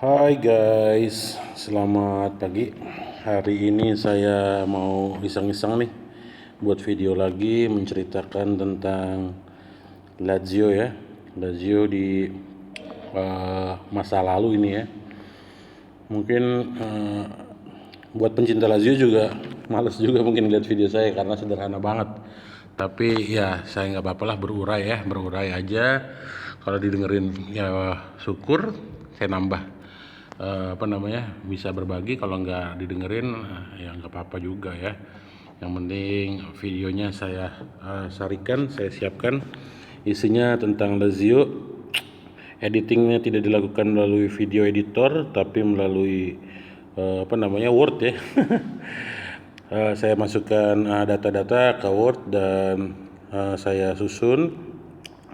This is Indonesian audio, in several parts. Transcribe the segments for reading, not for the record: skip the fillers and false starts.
Hai guys, selamat pagi. Hari ini saya mau iseng-iseng nih buat video lagi menceritakan tentang Lazio ya. Lazio di masa lalu ini ya. Mungkin buat pencinta Lazio juga males juga mungkin lihat video saya karena sederhana banget. Tapi ya saya nggak apa-apa lah, berurai aja. Kalau didengerin ya syukur, saya nambah bisa berbagi. Kalau nggak didengerin ya nggak apa-apa juga ya. Yang penting videonya saya saya siapkan, isinya tentang Lazio. Editingnya tidak dilakukan melalui video editor tapi melalui Word ya. Saya masukkan data-data ke Word dan saya susun.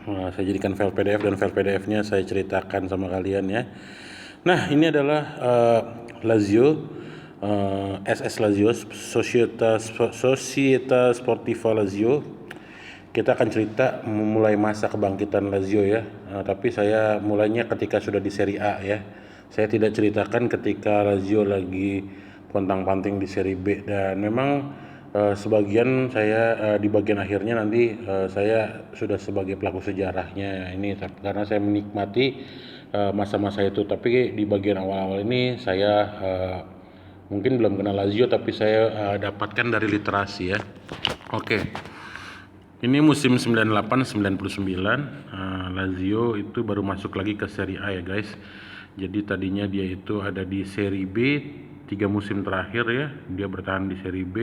Saya jadikan file PDF dan file PDF-nya saya ceritakan sama kalian ya. Nah, ini adalah Lazio, SS Lazio, Società Sportiva Lazio. Kita akan cerita memulai masa kebangkitan Lazio ya. Tapi saya mulainya ketika sudah di Serie A ya. Saya tidak ceritakan ketika Lazio lagi pontang-panting di Serie B, dan memang sebagian saya di bagian akhirnya nanti saya sudah sebagai pelaku sejarahnya ini, karena saya menikmati masa-masa itu. Tapi di bagian awal-awal ini saya mungkin belum kenal Lazio, tapi saya dapatkan dari literasi ya. Oke. Ini musim 98-99, Lazio itu baru masuk lagi ke Serie A ya guys. Jadi tadinya dia itu ada di Serie B 3 musim terakhir ya. Dia bertahan di Serie B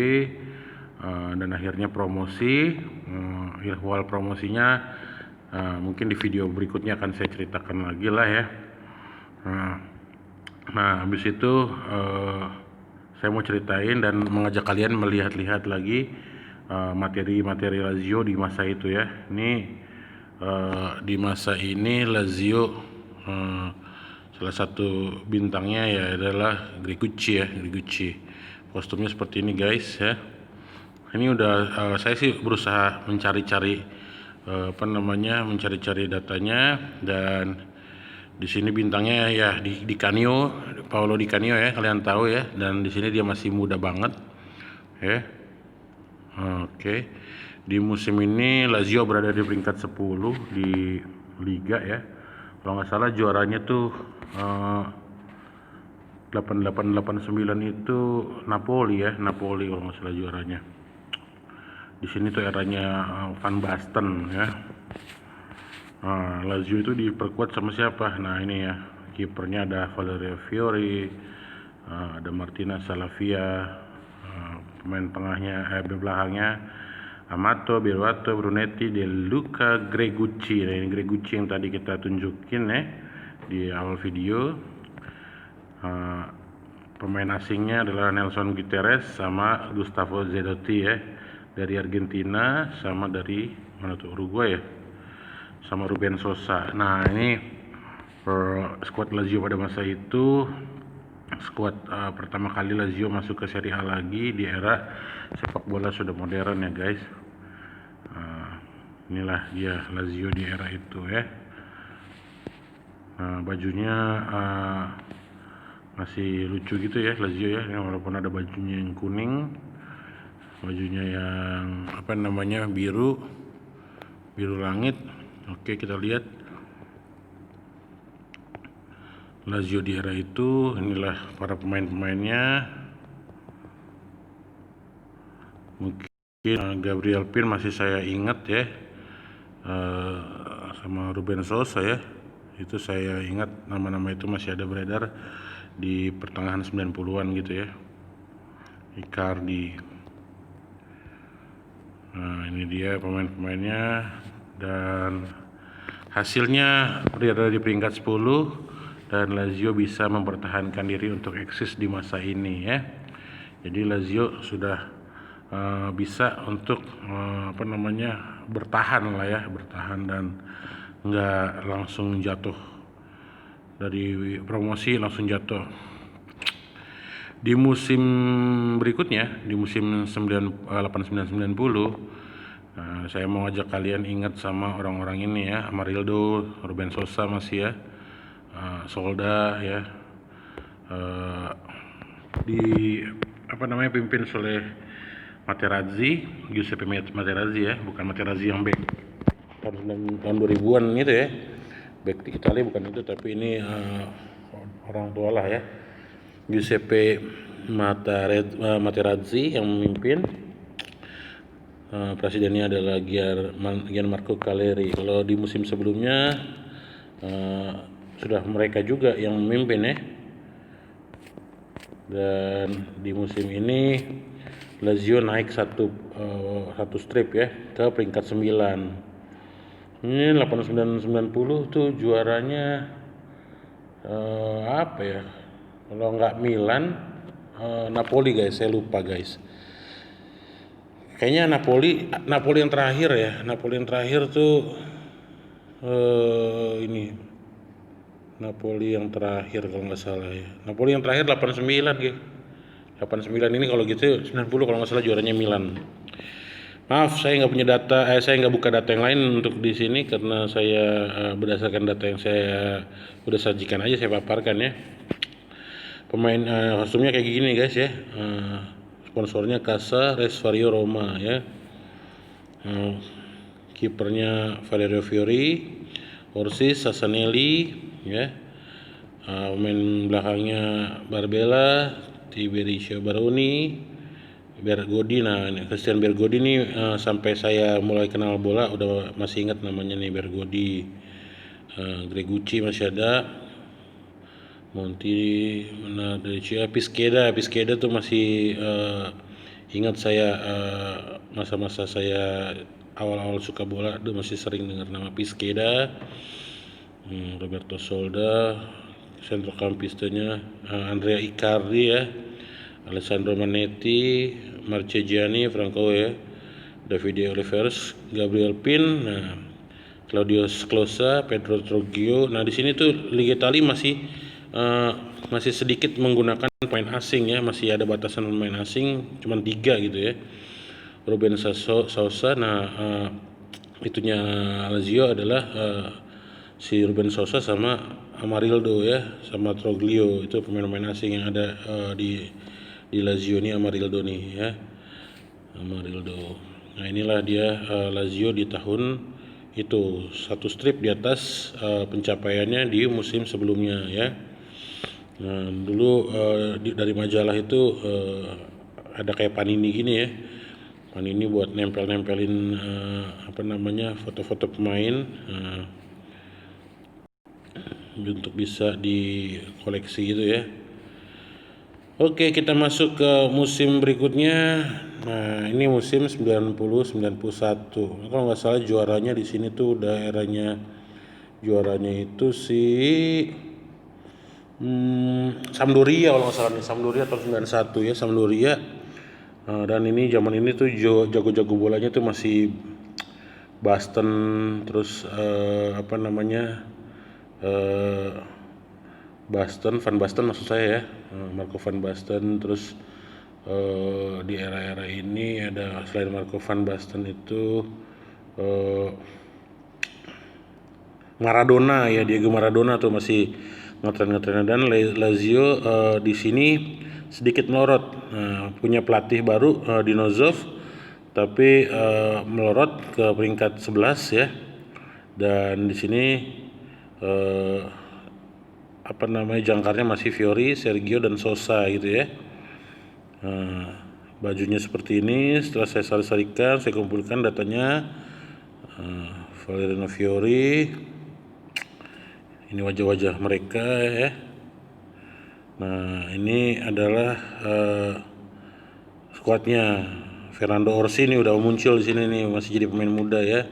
dan akhirnya promosi. Ihwal promosinya mungkin di video berikutnya akan saya ceritakan lagi lah ya. Nah habis itu saya mau ceritain dan mengajak kalian melihat-lihat lagi materi-materi Lazio di masa itu ya. Ini di masa ini Lazio salah satu bintangnya ya adalah Gregucci ya, Gregucci. Kostumnya seperti ini guys ya. Ini udah saya sih berusaha mencari-cari mencari-cari datanya, dan di sini bintangnya ya di Canio, Paolo Di Canio ya, kalian tahu ya, dan di sini dia masih muda banget ya. Oke. Di musim ini Lazio berada di peringkat 10 di Liga ya. Kalau nggak salah juaranya tuh 8889 itu Napoli ya, Napoli kalau nggak salah juaranya. Di sini tuh eranya Van Basten ya. Lazio itu diperkuat sama siapa? Nah ini ya, kipernya ada Valerio Fiori, ada Martina Salavia, pemain belakangnya Amato, Birwato, Brunetti, De Luca, Gregucci. Nah ini Gregucci yang tadi kita tunjukin ya di awal video. Pemain asingnya adalah Nelson Guterres sama Gustavo Zedotti ya, dari Argentina, sama dari mana tuh, Uruguay ya, sama Ruben Sosa. Nah ini skuad Lazio pada masa itu, skuad pertama kali Lazio masuk ke Serie A lagi di era sepak bola sudah modern ya guys. Inilah dia Lazio di era itu ya. Bajunya masih lucu gitu ya Lazio ya, walaupun ada bajunya yang kuning, bajunya yang biru langit. Oke, kita lihat Lazio di era itu. Inilah para pemain-pemainnya. Mungkin Gabriel Pin masih saya ingat ya, sama Ruben Sosa ya, itu saya ingat nama-nama itu masih ada beredar di pertengahan 90-an gitu ya. Icardi. Nah ini dia pemain-pemainnya, dan hasilnya berada di peringkat 10 dan Lazio bisa mempertahankan diri untuk eksis di masa ini ya. Jadi Lazio sudah bisa untuk bertahan lah ya, bertahan dan nggak langsung jatuh dari promosi, langsung jatuh. Di musim berikutnya, di musim 89-90, saya mau ajak kalian ingat sama orang-orang ini ya, Amarildo, Ruben Sosa masih ya, Solda ya, uh, di pimpin oleh Materazzi, Giuseppe Materazzi ya, bukan Materazzi yang back tahun 2000-an itu ya, back di Italia bukan itu, tapi ini orang tua lah ya, Giuseppe Materazzi yang memimpin. Presidennya adalah Gianmarco Calleri. Kalau di musim sebelumnya sudah mereka juga yang memimpin ya. Dan di musim ini Lazio naik satu strip ya ke peringkat 9. Ini 89-90 tuh juaranya apa ya? Kalau nggak Milan, Napoli guys, saya lupa guys. Kayaknya Napoli yang terakhir ya. Napoli yang terakhir tuh ini Napoli yang terakhir kalau nggak salah ya. Napoli yang terakhir 89 gitu. 89 ini kalau gitu 90 kalau nggak salah juaranya Milan. Maaf, saya nggak punya data, saya nggak buka data yang lain untuk di sini karena saya berdasarkan data yang saya udah sajikan aja saya paparkan ya. Pemain kostumnya kayak gini guys ya. Sponsornya Casa Resvario Roma ya. Kipernya Valerio Fiori, Orsi Sassanelli ya. Pemain belakangnya Barbella, Tiberio Baroni, Bergodi. Nah, Christian Bergodi nih sampai saya mulai kenal bola udah masih ingat namanya nih, Bergodi. Gregucci masih ada, Monti, Piskeda tuh masih ingat saya masa-masa saya awal-awal suka bola tuh masih sering dengar nama Piskeda. Roberto Solda, centrocampistanya Andrea Icardi ya, Alessandro Manetti, Marchegiani, Franco ya, Davide Oliveros, Gabriel Pin, Claudio Sclosa, Pedro Troggio. Nah di sini tuh Liga Italia masih sedikit menggunakan pemain asing ya, masih ada batasan pemain asing, cuma 3 gitu ya. Ruben Sosa. Nah itunya Lazio adalah si Ruben Sosa sama Amarildo ya, sama Troglio, itu pemain-pemain asing yang ada di Lazio ini. Amarildo nih ya, Amarildo. Nah inilah dia Lazio di tahun itu, satu strip di atas pencapaiannya di musim sebelumnya ya. Nah dulu dari majalah itu ada kayak Panini gini ya, Panini buat nempelin foto-foto pemain untuk bisa dikoleksi gitu ya. Oke, kita masuk ke musim berikutnya. Nah, ini musim 90-91. Kalau nggak salah juaranya di sini tuh daerahnya juaranya itu si Sampdoria kalau nggak salah nih, Sampdoria tahun 91 ya, Sampdoria. Dan ini zaman ini tuh jago-jago bolanya tuh masih Basten, terus Van Basten maksud saya ya, Marco Van Basten. Terus di era-era ini ada selain Marco Van Basten itu Maradona ya, Diego Maradona tuh masih ngetren. Dan Lazio di sini sedikit melorot. Punya pelatih baru Dinozov, tapi melorot ke peringkat 11 ya. Dan di sini jangkarnya masih Fiori, Sergio dan Sosa gitu ya. Bajunya seperti ini. Setelah saya sari-sarikan, saya kumpulkan datanya. Valeriano Fiori, ini wajah-wajah mereka ya. Nah ini adalah skuadnya. Fernando Orsi ini udah muncul di sini nih, masih jadi pemain muda ya.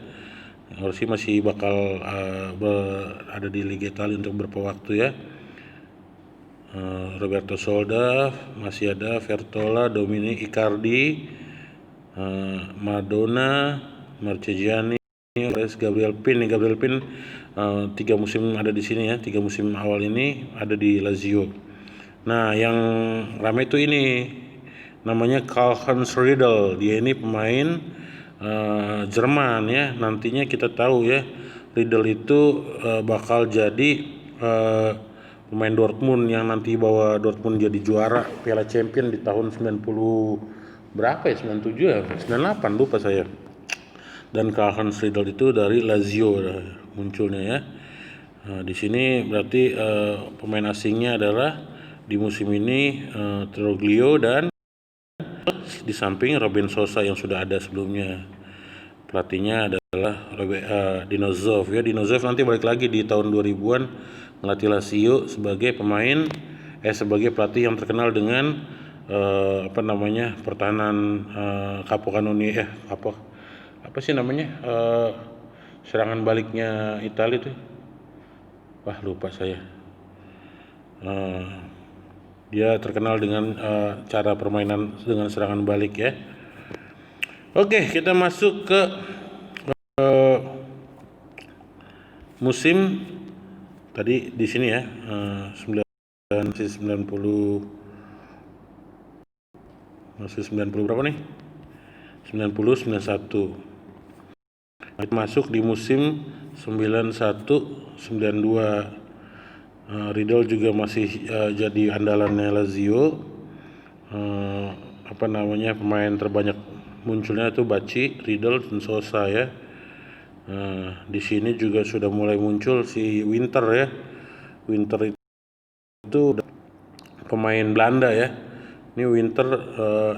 Orsi masih bakal ada di Liga Italia untuk beberapa waktu ya. Roberto Solda masih ada, Vertola, Dominic Icardi, Madonna, Marchegiani, Gabriel Pin. 3 musim ada di sini ya, 3 musim awal ini ada di Lazio. Nah yang ramai itu ini namanya Karl-Heinz Riedel. Dia ini pemain Jerman ya. Nantinya kita tahu ya, Riedel itu bakal jadi pemain Dortmund yang nanti bawa Dortmund jadi juara Piala Champion di tahun 90 berapa ya, 97 ya, 98 lupa saya. Dan Karl Heinz Riedel itu dari Lazio munculnya ya. Nah, di sini berarti pemain asingnya adalah di musim ini Troglio dan di samping Robin Sosa yang sudah ada sebelumnya. Pelatihnya adalah Dinozov ya. Dinozov nanti balik lagi di tahun 2000-an melatih Lazio sebagai sebagai pelatih yang terkenal dengan pertahanan Capocanoni apa sih namanya serangan baliknya Italia itu. Wah, lupa saya. Dia terkenal dengan cara permainan dengan serangan balik ya. Oke, kita masuk ke musim tadi di sini ya, 90 berapa nih? 90 91. Masuk di musim 91 92. Riedel juga masih jadi andalannya Lazio. Pemain terbanyak munculnya itu Bacci, Riedel dan Sosa ya. Di sini juga sudah mulai muncul si Winter ya. Winter itu pemain Belanda ya. Ini Winter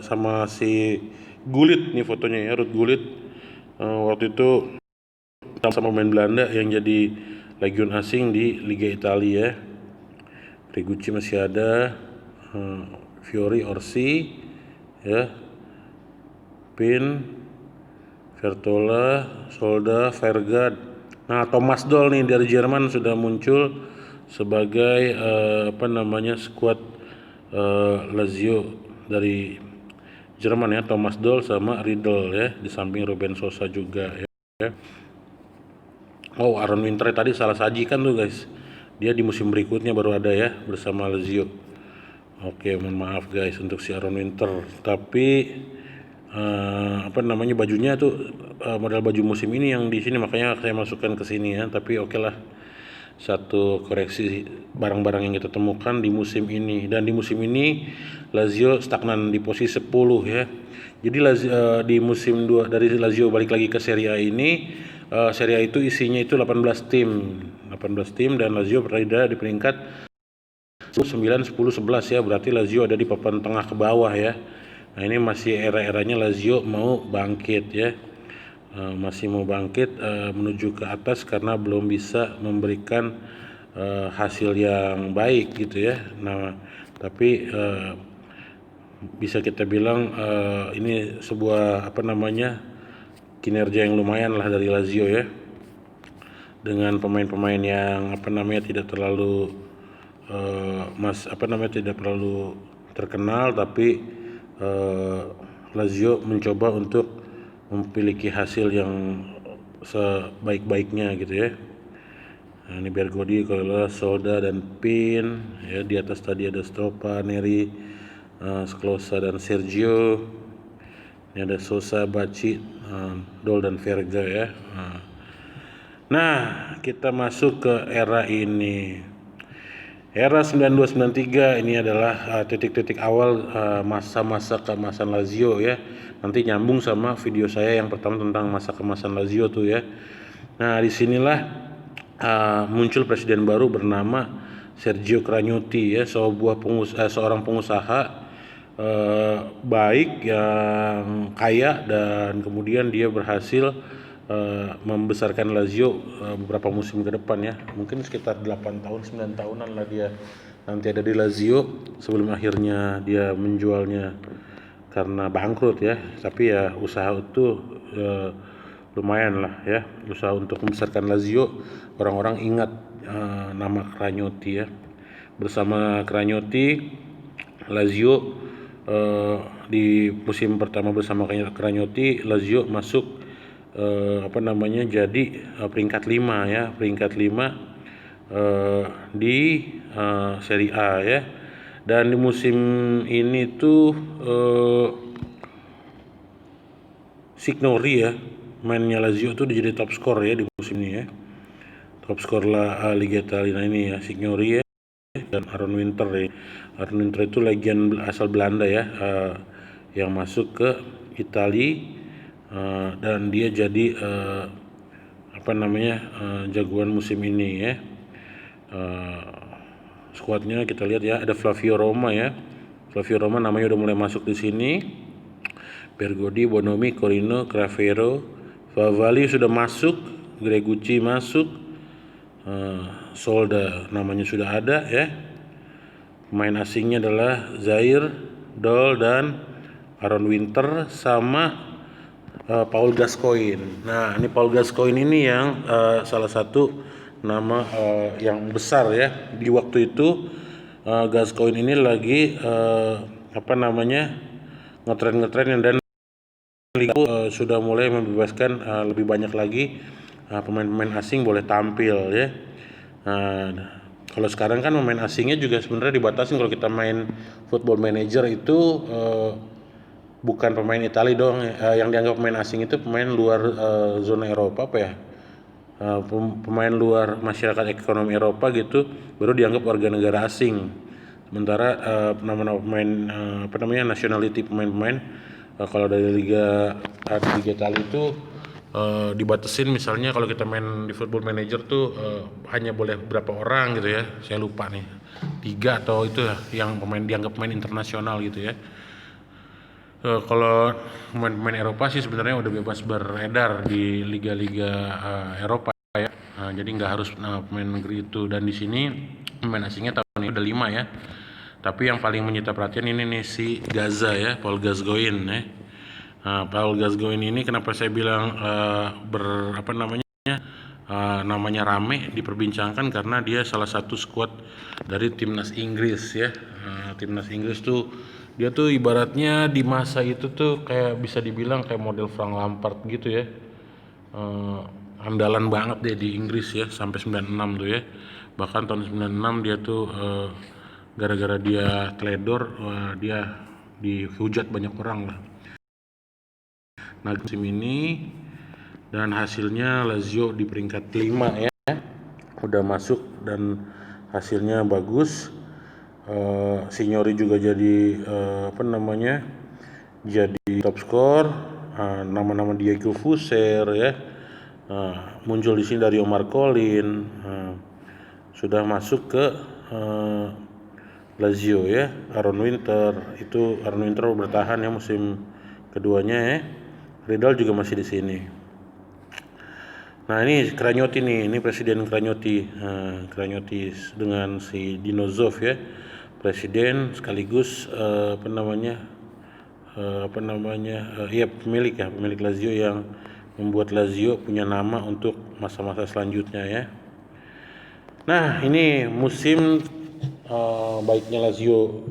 sama si Gullit nih fotonya ya, Ruud Gullit. Waktu itu sama pemain Belanda yang jadi legion asing di Liga Italia ya. Rigucci masih ada, Fiori, Orsi ya, Pin, Vertola, Solda, Vergaat. Nah, Thomas Doll nih dari Jerman sudah muncul sebagai skuad Lazio dari Jerman ya. Thomas Doll sama Riedel ya, di samping Ruben Sosa juga ya. Oh, Aaron Winter tadi salah sajikan tuh guys. Dia di musim berikutnya baru ada ya bersama Lazio. Oke, mohon maaf guys untuk si Aaron Winter. Tapi bajunya tuh model baju musim ini yang di sini, makanya saya masukkan ke sini ya. Tapi oke lah, satu koreksi barang-barang yang kita temukan di musim ini. Dan di musim ini Lazio stagnan di posisi 10 ya. Jadi di musim 2 dari Lazio balik lagi ke Serie A ini, Serie A itu isinya itu 18 tim dan Lazio berada di peringkat 9, 10, 11 ya. Berarti Lazio ada di papan tengah ke bawah ya. Nah, ini masih era-eranya Lazio mau bangkit ya. Masih mau bangkit menuju ke atas karena belum bisa memberikan hasil yang baik gitu ya. Nah, tapi bisa kita bilang ini sebuah kinerja yang lumayan lah dari Lazio ya, dengan pemain-pemain yang tidak terlalu tidak terlalu terkenal, tapi Lazio mencoba untuk memiliki hasil yang sebaik-baiknya gitu ya. Nah, ini Bergodi, Kola, Solda dan Pin ya. Di atas tadi ada Stropa, Neri, Sklosa dan Sergio. Ini ada Sosa, Bacci, Dol dan Verga ya. Nah, kita masuk ke era ini. Era 92-93 ini adalah titik-titik awal masa-masa keemasan Lazio ya. Nanti nyambung sama video saya yang pertama tentang masa keemasan Lazio tuh ya. Nah, disinilah muncul presiden baru bernama Sergio Cragnotti ya, seorang pengusaha baik yang kaya, dan kemudian dia berhasil membesarkan Lazio beberapa musim ke depan ya. Mungkin sekitar 8 tahun 9 tahunan lah dia nanti ada di Lazio sebelum akhirnya dia menjualnya karena bangkrut ya. Tapi ya usaha itu lumayan lah ya, usaha untuk membesarkan Lazio. Orang-orang ingat nama Cragnotti ya. Bersama Cragnotti, Lazio di musim pertama bersama Cragnotti, Lazio masuk jadi peringkat 5 ya, di Serie A ya. Dan di musim ini tuh Signori ya, mainnya Lazio tuh jadi top skor ya di musim ini ya. Top skor Liga Italia ini ya, Signori ya. dan Aaron Winter ya. Aaron Winter itu legend asal Belanda ya, yang masuk ke Italia, dan dia jadi jagoan musim ini ya. Skuadnya kita lihat ya, ada Flavio Roma ya. Flavio Roma namanya udah mulai masuk di sini. Bergodi, Bonomi, Corino, Cravero, Favalli sudah masuk, Gregucci masuk, Solda namanya sudah ada ya. Pemain asingnya adalah Zaire, Dol dan Aaron Winter sama Paul Gascoigne. Nah, ini Paul Gascoigne ini yang salah satu nama yang besar ya di waktu itu. Gascoigne ini lagi ngetren dan liga sudah mulai membebaskan lebih banyak lagi pemain-pemain asing boleh tampil ya. Kalau sekarang kan pemain asingnya juga sebenarnya dibatasin. Kalau kita main Football Manager itu bukan pemain Italia doang yang dianggap pemain asing, itu pemain luar zona Eropa pemain luar masyarakat ekonomi Eropa gitu baru dianggap warga negara asing. Sementara nama-nama pemain nationality pemain-pemain kalau dari Liga Italia itu dibatasin. Misalnya kalau kita main di Football Manager tuh hanya boleh berapa orang gitu ya, saya lupa nih, 3 atau itu yang pemain dianggap pemain internasional gitu ya. Kalau pemain-pemain Eropa sih sebenarnya udah bebas beredar di liga-liga Eropa ya. Jadi nggak harus pemain negeri itu. Dan di sini pemain asingnya tahun ini udah 5 ya. Tapi yang paling menyita perhatian ini nih si Gaza ya, Paul Gascoigne ya. Paul Gascoigne ini kenapa saya bilang namanya rame diperbincangkan karena dia salah satu skuad dari timnas Inggris ya. Timnas Inggris tuh dia tuh ibaratnya di masa itu tuh kayak bisa dibilang kayak model Frank Lampard gitu ya. Andalan banget deh di Inggris ya sampai 96 tuh ya. Bahkan tahun 96 dia tuh gara-gara dia teledor dia dihujat banyak orang lah. Nah, musim ini dan hasilnya Lazio di peringkat 5 ya. Udah masuk dan hasilnya bagus. Signori juga jadi jadi top skor. Nama-nama Diego Fuser ya muncul di sini dari Omar Collin, sudah masuk ke Lazio ya. Aaron Winter bertahan ya musim keduanya ya. Riedel juga masih di sini. Nah, ini Cragnotti nih, ini presiden Cragnotti. Cragnotti dengan si Dino Zoff ya, presiden sekaligus pemilik Lazio yang membuat Lazio punya nama untuk masa-masa selanjutnya ya. Nah, ini musim baiknya Lazio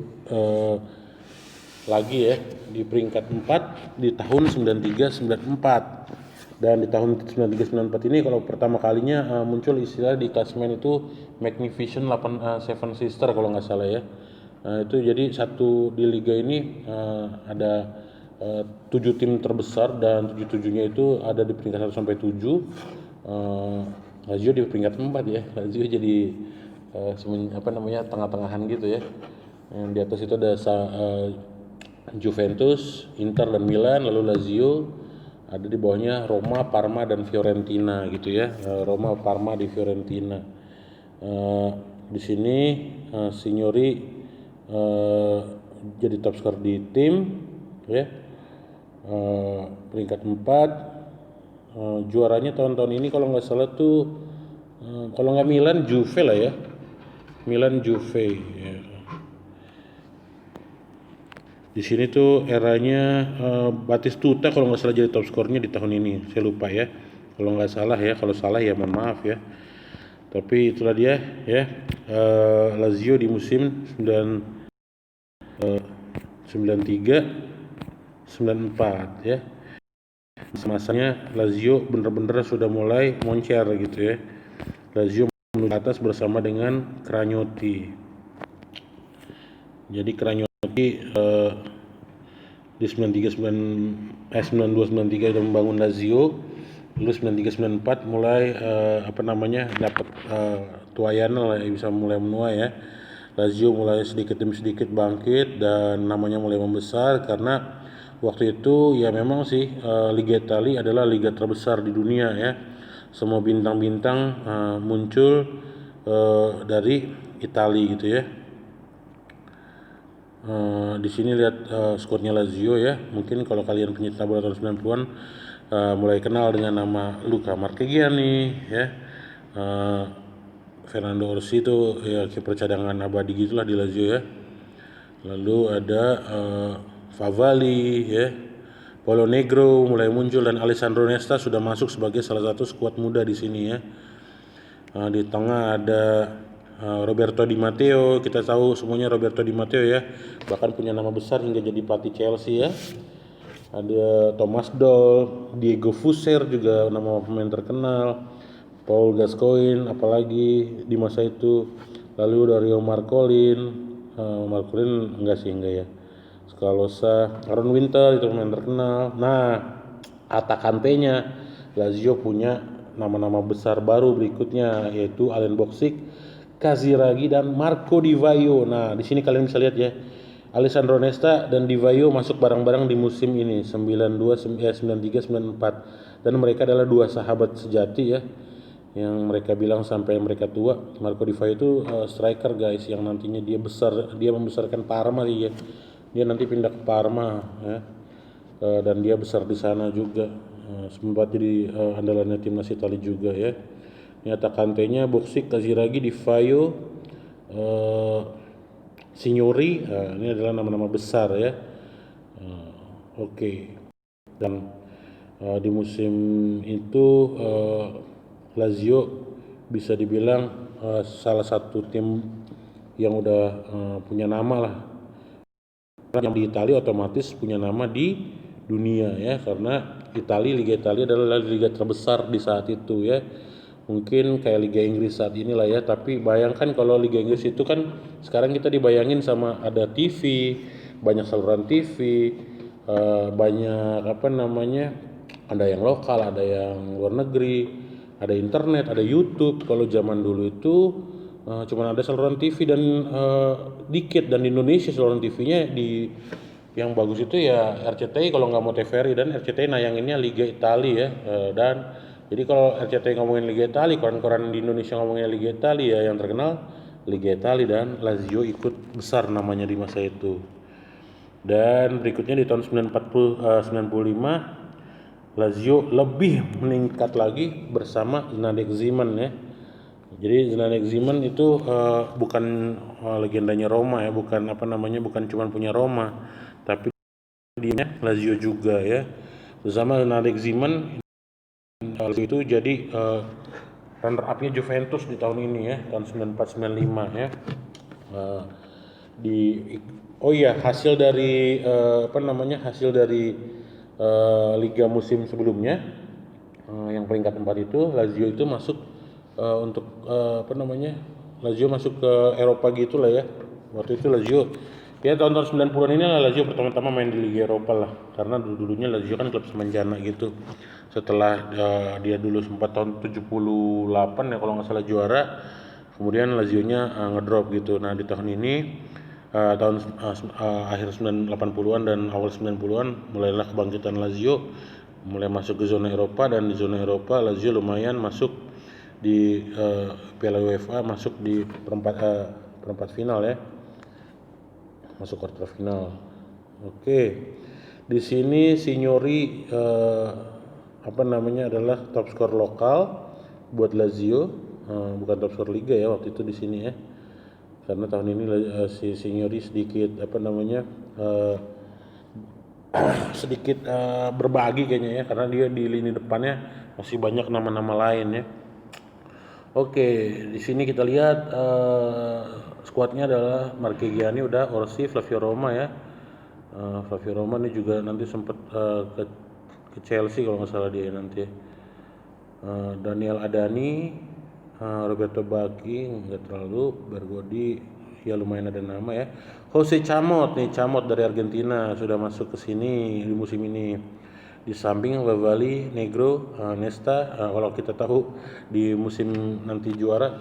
lagi ya di peringkat 4 di tahun 93-94. Dan di tahun 93-94 ini kalau pertama kalinya muncul istilah di klasemen itu Magnificent Seven Sister kalau nggak salah ya. Itu jadi satu di liga ini ada 7 tim terbesar dan 7-7-nya itu ada di peringkat 1 sampai 7. Lazio di peringkat 4 ya. Lazio jadi tengah-tengahan gitu ya. Yang di atas itu ada Juventus, Inter dan Milan, lalu Lazio. Ada di bawahnya Roma, Parma dan Fiorentina gitu ya. Roma, Parma di Fiorentina. Di sini Signori jadi top skor di tim ya. Peringkat 4. Juaranya tahun-tahun ini kalau nggak salah tuh kalau nggak Milan, Juve lah ya. Milan, Juve ya. Di sini tuh eranya Batistuta kalau nggak salah jadi top skornya di tahun ini. Saya lupa ya. Kalau nggak salah ya, kalau salah ya mohon maaf ya. Tapi itulah dia ya. Lazio di musim 93-94 ya. Masanya Lazio bener-bener sudah mulai moncer gitu ya. Lazio menuju atas bersama dengan Cragnotti. Jadi Cragnotti di 92-93 udah membangun Lazio, lalu 93-94 mulai dapat tuayan lah, bisa mulai menua ya. Lazio mulai sedikit demi sedikit bangkit dan namanya mulai membesar karena waktu itu ya memang sih Liga Italia adalah liga terbesar di dunia ya. Semua bintang-bintang muncul dari Italia gitu ya. Di sini lihat skornya Lazio ya. Mungkin kalau kalian pencinta bola tahun 90-an mulai kenal dengan nama Luca Marchegiani ya. Fernando Orsi itu ya kiper cadangan abadi gitulah di Lazio ya. Lalu ada Favali ya. Paulo Negro mulai muncul dan Alessandro Nesta sudah masuk sebagai salah satu skuad muda di sini ya. Di tengah ada Roberto Di Matteo, kita tahu semuanya Roberto Di Matteo ya, bahkan punya nama besar hingga jadi pelatih Chelsea ya. Ada Thomas Doll, Diego Fuser juga nama pemain terkenal, Paul Gascoigne apalagi di masa itu, lalu Dario Marcolin, Marcolin enggak ya, Scalosa, Aaron Winter itu pemain terkenal. Nah, Atakante-nya Lazio punya nama-nama besar baru berikutnya yaitu Alen Boksic, Kaziragi dan Marco Di Vaio. Nah, di sini kalian bisa lihat ya. Alessandro Nesta dan Di Vaio masuk bareng-bareng di musim ini 93 94 dan mereka adalah dua sahabat sejati ya. Yang mereka bilang sampai mereka tua. Marco Di Vaio itu striker guys yang nantinya dia membesarkan Parma ya. Dia nanti pindah ke Parma ya. Dan dia besar di sana juga. Sempat jadi andalannya timnas Italia juga ya. Ini Atakante-nya Boksic, Kaziragi, Di Vaio, Signori, ini adalah nama-nama besar ya. Oke. Dan di musim itu Lazio bisa dibilang salah satu tim yang udah punya nama lah. Yang di Italia otomatis punya nama di dunia ya, karena Liga Italia adalah liga terbesar di saat itu ya. Mungkin kayak Liga Inggris saat inilah ya, tapi bayangkan kalau Liga Inggris itu kan sekarang kita dibayangin sama ada TV, banyak saluran TV, banyak ada yang lokal, ada yang luar negeri, ada internet, ada YouTube. Kalau zaman dulu itu cuma ada saluran TV dan dikit, dan di Indonesia saluran TV-nya yang bagus itu ya RCTI kalau nggak mau TVRI, dan RCTI nayanginnya Liga Italia ya. Dan jadi kalau RCTI ngomongin Liga Italia, koran-koran di Indonesia ngomongin Liga Italia ya, yang terkenal Liga Italia, dan Lazio ikut besar namanya di masa itu. Dan berikutnya di tahun 95 Lazio lebih meningkat lagi bersama Zdeněk Zeman ya. Jadi Zdeněk Zeman itu bukan legendanya Roma ya, bukan cuma punya Roma, tapi dia Lazio juga ya. Bersama Zdeněk Zeman itu jadi runner up-nya Juventus di tahun ini ya, tahun 94-95 ya. Hasil dari liga musim sebelumnya yang peringkat 4 itu Lazio itu masuk Lazio masuk ke Eropa gitulah ya. Waktu itu Lazio ya tahun-tahun 90-an ini lah Lazio pertama-tama main di Liga Eropa lah, karena dulunya Lazio kan klub semenjana gitu. Setelah dia dulu sempat tahun 78 ya kalau nggak salah juara, kemudian Lazio-nya ngedrop gitu. Nah di tahun ini akhir 80-an dan awal 90-an mulailah kebangkitan Lazio, mulai masuk ke zona Eropa, dan di zona Eropa Lazio lumayan masuk di Piala UEFA, masuk di perempat final ya, masuk quarter final. Oke, di sini Signori adalah top skor lokal buat Lazio, bukan top skor liga ya waktu itu di sini ya. Karena tahun ini si Signori sedikit sedikit berbagi kayaknya ya, karena dia di lini depannya masih banyak nama-nama lain ya. Oke, di sini kita lihat skuadnya adalah Marchegiani udah, Orsi, Flavio Roma ya. Flavio Roma ini juga nanti sempat ke Chelsea kalau nggak salah dia nanti ya. Daniel Adani, Roberto Bacchi nggak terlalu, Bergodi ya lumayan ada nama ya. Jose Chamot dari Argentina sudah masuk ke sini di musim ini. Di samping Favali, Negro, Nesta. Kalau kita tahu di musim nanti juara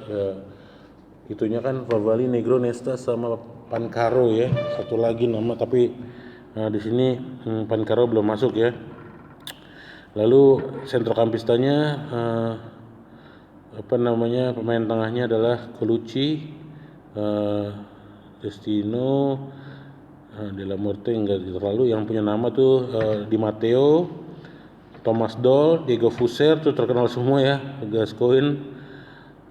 itunya kan Favali, Negro, Nesta sama Pancaro ya. Satu lagi nama tapi di sini Pancaro belum masuk ya. Lalu sentrokampistanya pemain tengahnya adalah Colucci, Destino, Della Morte enggak terlalu. Yang punya nama tuh Di Matteo, Thomas Doll, Diego Fuser tuh terkenal semua ya. Gascoigne,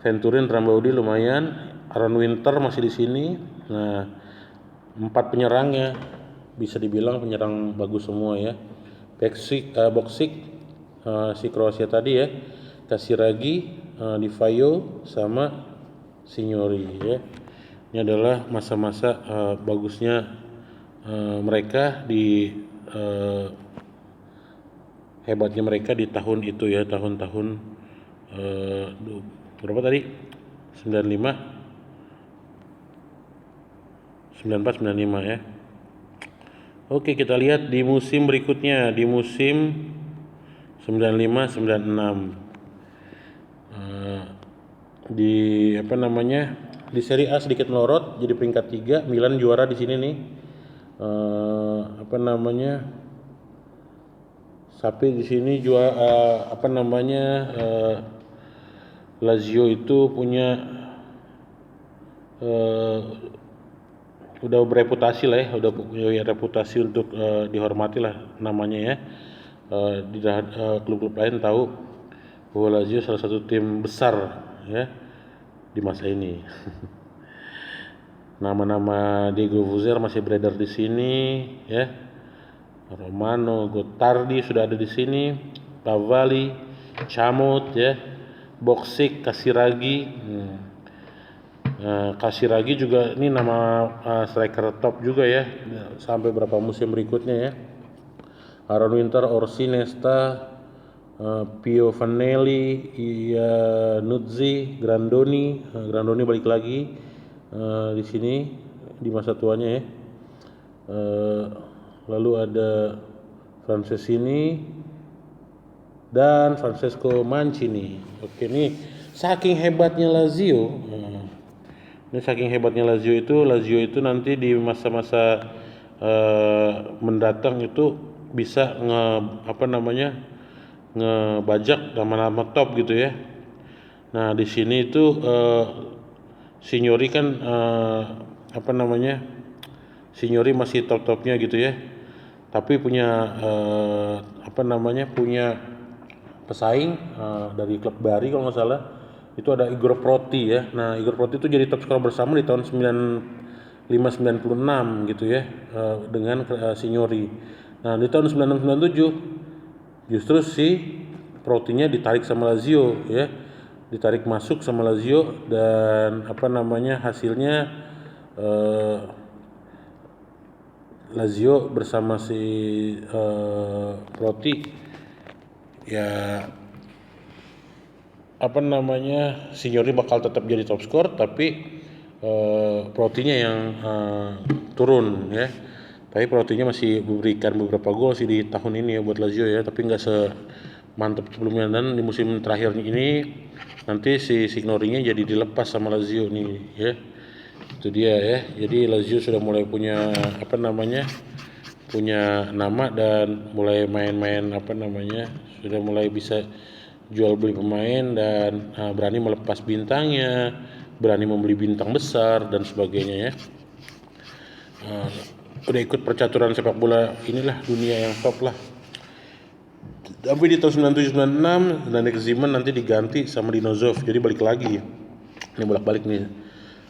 Venturin, Rambaudi lumayan. Aaron Winter masih di sini. Nah, 4 penyerangnya bisa dibilang penyerang bagus semua ya. Boksik si Kroasia tadi ya. Casiraghi, Di Vaio sama Signori ya. Ini adalah masa-masa bagusnya mereka di hebatnya mereka di tahun itu ya, tahun-tahun berapa tadi? 95 94 95 ya. Oke, kita lihat di musim berikutnya, di musim 95 96. Di di Serie A sedikit melorot jadi peringkat 3, Milan juara di sini nih. Tapi di sini Lazio itu punya udah bereputasi lah ya, udah punya reputasi untuk dihormati lah namanya ya. Klub-klub lain tahu bahwa Lazio salah satu tim besar ya di masa ini. Nama-nama Diego Fuser masih beredar di sini ya. Romano Gottardi sudah ada di sini, Pavali, Chamot ya, Boksik, Casiraghi. Casiraghi juga ini nama striker top juga ya sampai berapa musim berikutnya ya. Aaron Winter, Orsi, Nesta, Pio Vanelli, Nuzzi, Grandoni balik lagi di sini di masa tuanya ya. Lalu ada Francescini dan Francesco Mancini. Oke, nih saking hebatnya Lazio. Lazio itu nanti di masa-masa mendatang itu bisa ngebajak nama-nama top gitu ya. Nah, di sini itu Signori kan Signori masih top-topnya gitu ya. Tapi punya punya pesaing dari klub Bari kalau nggak salah. Itu ada Igor Proti ya. Nah, Igor Proti itu jadi top skor bersama di tahun 95-96 gitu ya dengan Signori. Nah, di tahun 96-97 justru si Protinya ditarik sama Lazio ya. Ditarik masuk sama Lazio dan hasilnya Lazio bersama si Proti ya Signori bakal tetap jadi top skor tapi Protinya yang turun ya. Tapi Protinya masih memberikan beberapa gol sih di tahun ini ya buat Lazio ya, tapi nggak semantap sebelumnya. Dan di musim terakhir ini nanti si Signorinya jadi dilepas sama Lazio nih ya. Itu dia ya. Jadi Lazio sudah mulai punya punya nama dan mulai main-main sudah mulai bisa jual beli pemain dan berani melepas bintangnya, berani membeli bintang besar dan sebagainya ya. Udah ikut percaturan sepak bola inilah dunia yang top lah. Tapi di tahun 97-96 dan Zeman nanti diganti sama Dinozov, jadi balik lagi. Ini bolak-balik nih,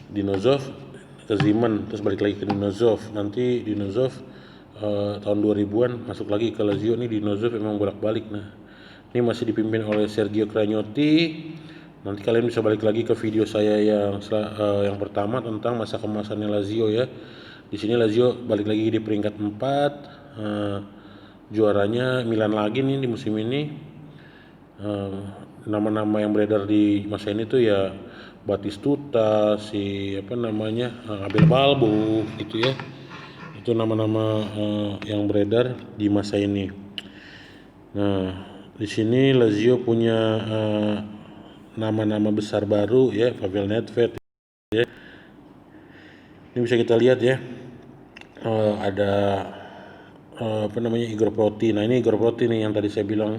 Dinozov ke Zeman terus balik lagi ke Dinozov. Nanti Dinozov tahun 2000-an masuk lagi ke Lazio. Nih Dinozov emang bolak-balik. Nah, ini masih dipimpin oleh Sergio Cragnotti. Nanti kalian bisa balik lagi ke video saya yang pertama tentang masa kemasannya Lazio ya. Di sini Lazio balik lagi di peringkat 4. Juaranya Milan lagi nih di musim ini. Nama-nama yang beredar di masa ini tuh ya Batistuta, Abel Balbo gitu ya. Itu nama-nama yang beredar di masa ini. Nah, di sini Lazio punya nama-nama besar baru ya, Pavel Nedved Ini bisa kita lihat ya, ada Igor Proti. Nah, ini Igor Proti nih yang tadi saya bilang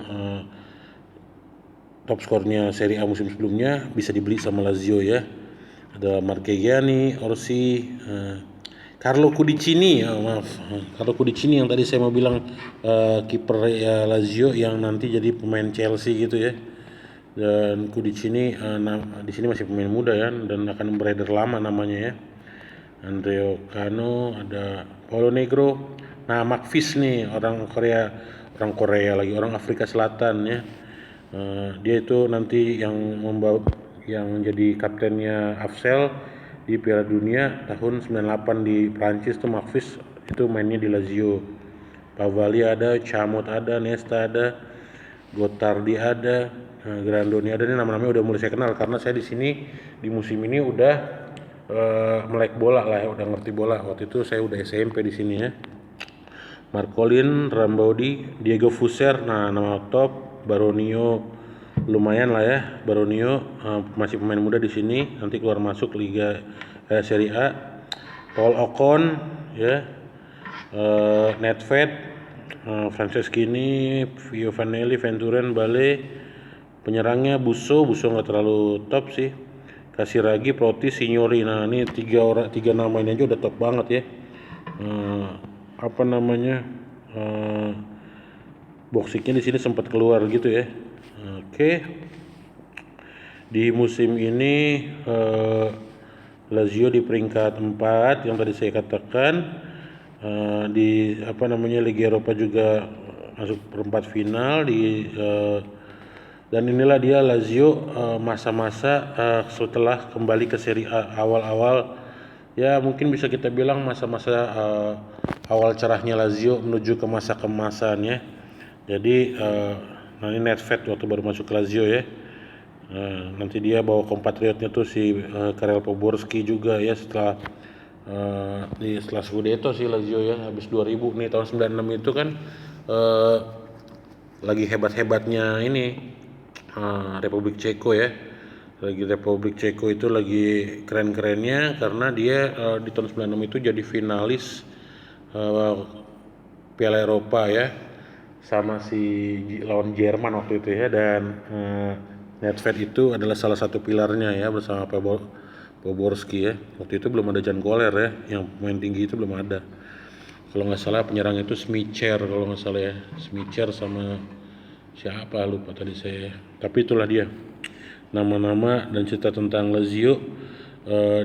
top skornya Serie A musim sebelumnya, bisa dibeli sama Lazio ya. Ada Marchegiani, Orsi, Carlo Cudicini, Carlo Cudicini yang tadi saya mau bilang kiper ya Lazio yang nanti jadi pemain Chelsea gitu ya. Dan Cudicini di sini masih pemain muda ya, dan akan beredar lama namanya ya. Andrea Cano, ada Paulo Negro. Nah, Macvis nih orang Korea lagi, orang Afrika Selatan ya. Dia itu nanti yang jadi kaptennya Afsel di Piala Dunia tahun 98 di Prancis tuh. Macvis itu mainnya di Lazio. Pavali ada, Chamot ada, Nesta ada, Gotardi ada, Grandoni ada. Ini nama-namanya udah mulai saya kenal karena saya di sini di musim ini udah melek bola lah ya, udah ngerti bola. Waktu itu saya udah SMP di sini ya. Marcolin, Rambaudi, Diego Fuser, nah nama top. Baronio lumayan lah ya, Baronio masih pemain muda di sini, nanti keluar masuk Liga Serie A. Paul Ocon ya, Nedved, Franceschini, Giovanelli, Venturen, Bale. Penyerangnya Busso nggak terlalu top sih. Kasiragi, Proti, Signori. Nah, ini tiga nama ini aja udah top banget ya. Boxingnya di sini sempat keluar gitu ya. Oke. Di musim ini Lazio di peringkat 4 yang tadi saya katakan. Di Liga Eropa juga masuk perempat final dan inilah dia Lazio masa-masa setelah kembali ke Serie A awal-awal ya, mungkin bisa kita bilang masa-masa awal cerahnya Lazio menuju ke masa kemasan ya. Jadi ini Nedved waktu baru masuk ke Lazio ya. Nanti dia bawa kompatriotnya tuh si Karel Poborski juga ya, setelah Scudetto sih Lazio ya, habis 2000 nih, tahun 96 itu kan lagi hebat-hebatnya ini Republik Ceko ya. Republik Ceko itu lagi keren-kerennya karena dia di tahun 96 itu jadi finalis Piala Eropa ya, sama si lawan Jerman waktu itu ya. Dan Nedved itu adalah salah satu pilarnya ya, bersama Poborski ya. Waktu itu belum ada Jan Koller ya, yang pemain tinggi itu belum ada. Kalau nggak salah penyerang itu Smicer kalau nggak salah ya, Smicer sama siapa lupa tadi saya. Tapi itulah dia nama-nama dan cerita tentang Lazio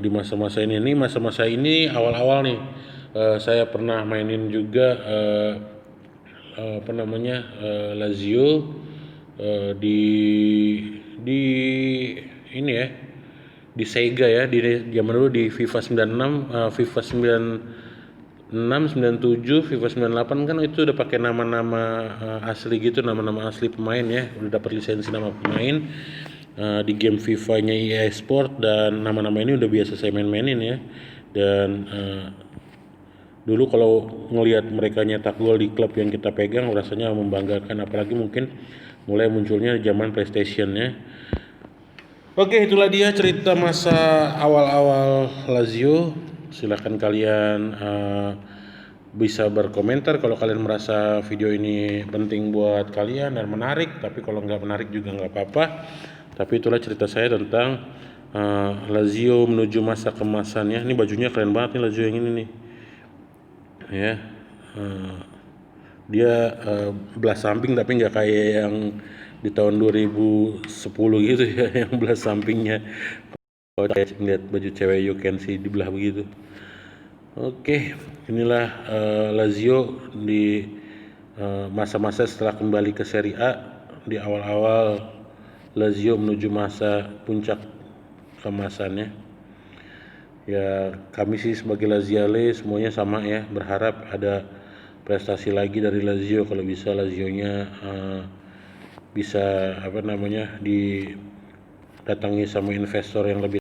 di masa-masa ini. Ini masa-masa ini awal-awal nih saya pernah mainin juga Lazio di ini ya, di Sega ya, di zaman dulu di FIFA 96, FIFA 97, FIFA 98 kan itu udah pakai nama-nama asli gitu, nama-nama asli pemain ya, udah dapat lisensi nama pemain di game FIFA-nya EA Sport, dan nama-nama ini udah biasa saya main-mainin ya. Dan dulu kalau ngelihat mereka nyetak gol di klub yang kita pegang rasanya membanggakan, apalagi mungkin mulai munculnya zaman PlayStation ya. Oke, itulah dia cerita masa awal-awal Lazio. Silahkan kalian bisa berkomentar kalau kalian merasa video ini penting buat kalian dan menarik. Tapi kalau nggak menarik juga nggak apa-apa. Tapi itulah cerita saya tentang Lazio menuju masa kemasannya. Ini bajunya keren banget nih Lazio yang ini nih ya. Dia belas samping tapi nggak kayak yang di tahun 2010 gitu ya, yang belas sampingnya kalau lihat baju cewek you can see dibelah begitu. Oke, inilah Lazio di masa-masa setelah kembali ke Serie A. Di awal-awal Lazio menuju masa puncak kemasannya. Ya, kami sih sebagai Laziale semuanya sama ya, berharap ada prestasi lagi dari Lazio. Kalau bisa Lazio-nya bisa didatangi sama investor yang lebih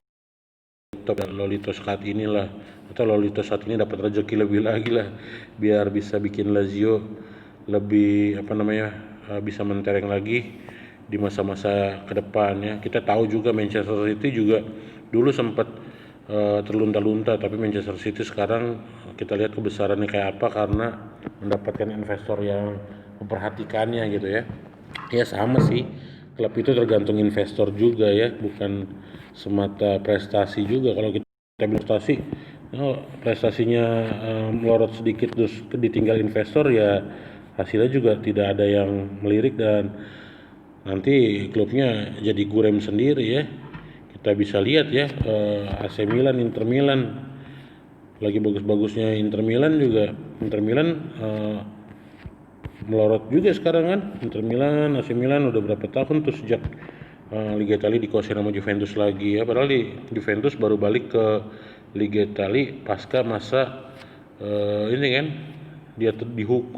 top. Lolito saat inilah, atau Lolito saat ini dapat rezeki lebih lagi lah, biar bisa bikin Lazio lebih bisa mentereng lagi di masa-masa ke depan ya. Kita tahu juga Manchester City juga dulu sempat terlunta-lunta, tapi Manchester City sekarang kita lihat kebesarannya kayak apa karena mendapatkan investor yang memperhatikannya gitu ya. Ya sama sih, klub itu tergantung investor juga ya, bukan semata prestasi juga. Kalau kita bilang prestasi, prestasinya melorot sedikit terus ditinggal investor ya hasilnya juga tidak ada yang melirik dan nanti klubnya jadi gurem sendiri ya. Kita bisa lihat ya, AC Milan, Inter Milan, lagi bagus-bagusnya Inter Milan juga. Inter Milan melorot juga sekarang kan. Inter Milan, AC Milan udah berapa tahun tuh sejak Liga Italia dikuasai sama Juventus lagi ya. Padahal di Juventus baru balik ke Liga Italia pasca masa ini kan dia dihukum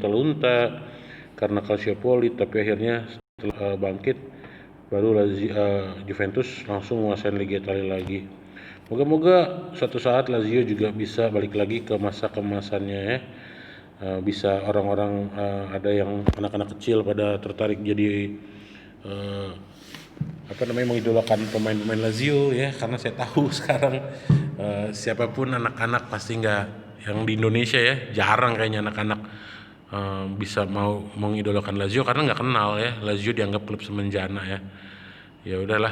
lunta karena Calciopoli, tapi akhirnya setelah bangkit baru Juventus langsung menguasai Liga Italia lagi. Moga-moga suatu saat Lazio juga bisa balik lagi ke masa kemasannya ya. Bisa orang-orang ada yang anak-anak kecil pada tertarik jadi mengidolakan pemain-pemain Lazio ya, karena saya tahu sekarang siapapun anak-anak pasti nggak, yang di Indonesia ya jarang kayaknya anak-anak bisa mau mengidolakan Lazio karena nggak kenal ya, Lazio dianggap klub semenjana ya. Ya udahlah,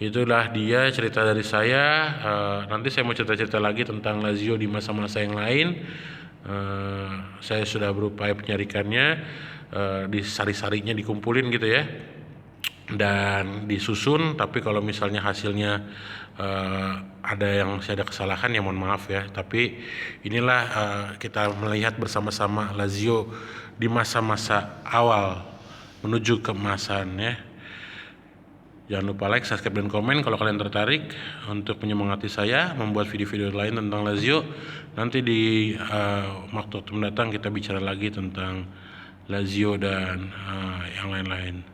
itulah dia cerita dari saya. Nanti saya mau cerita-cerita lagi tentang Lazio di masa-masa yang lain. Saya sudah berupaya menyarikannya, di sari-sarinya dikumpulin gitu ya dan disusun. Tapi kalau misalnya hasilnya ada yang saya ada kesalahan ya mohon maaf ya. Tapi inilah kita melihat bersama-sama Lazio di masa-masa awal menuju keemasan ya. Jangan lupa like, subscribe, dan komen kalau kalian tertarik untuk menyemangati saya membuat video-video lain tentang Lazio. Nanti di waktu mendatang kita bicara lagi tentang Lazio dan yang lain-lain.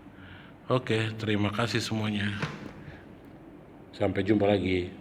Oke, terima kasih semuanya. Sampai jumpa lagi.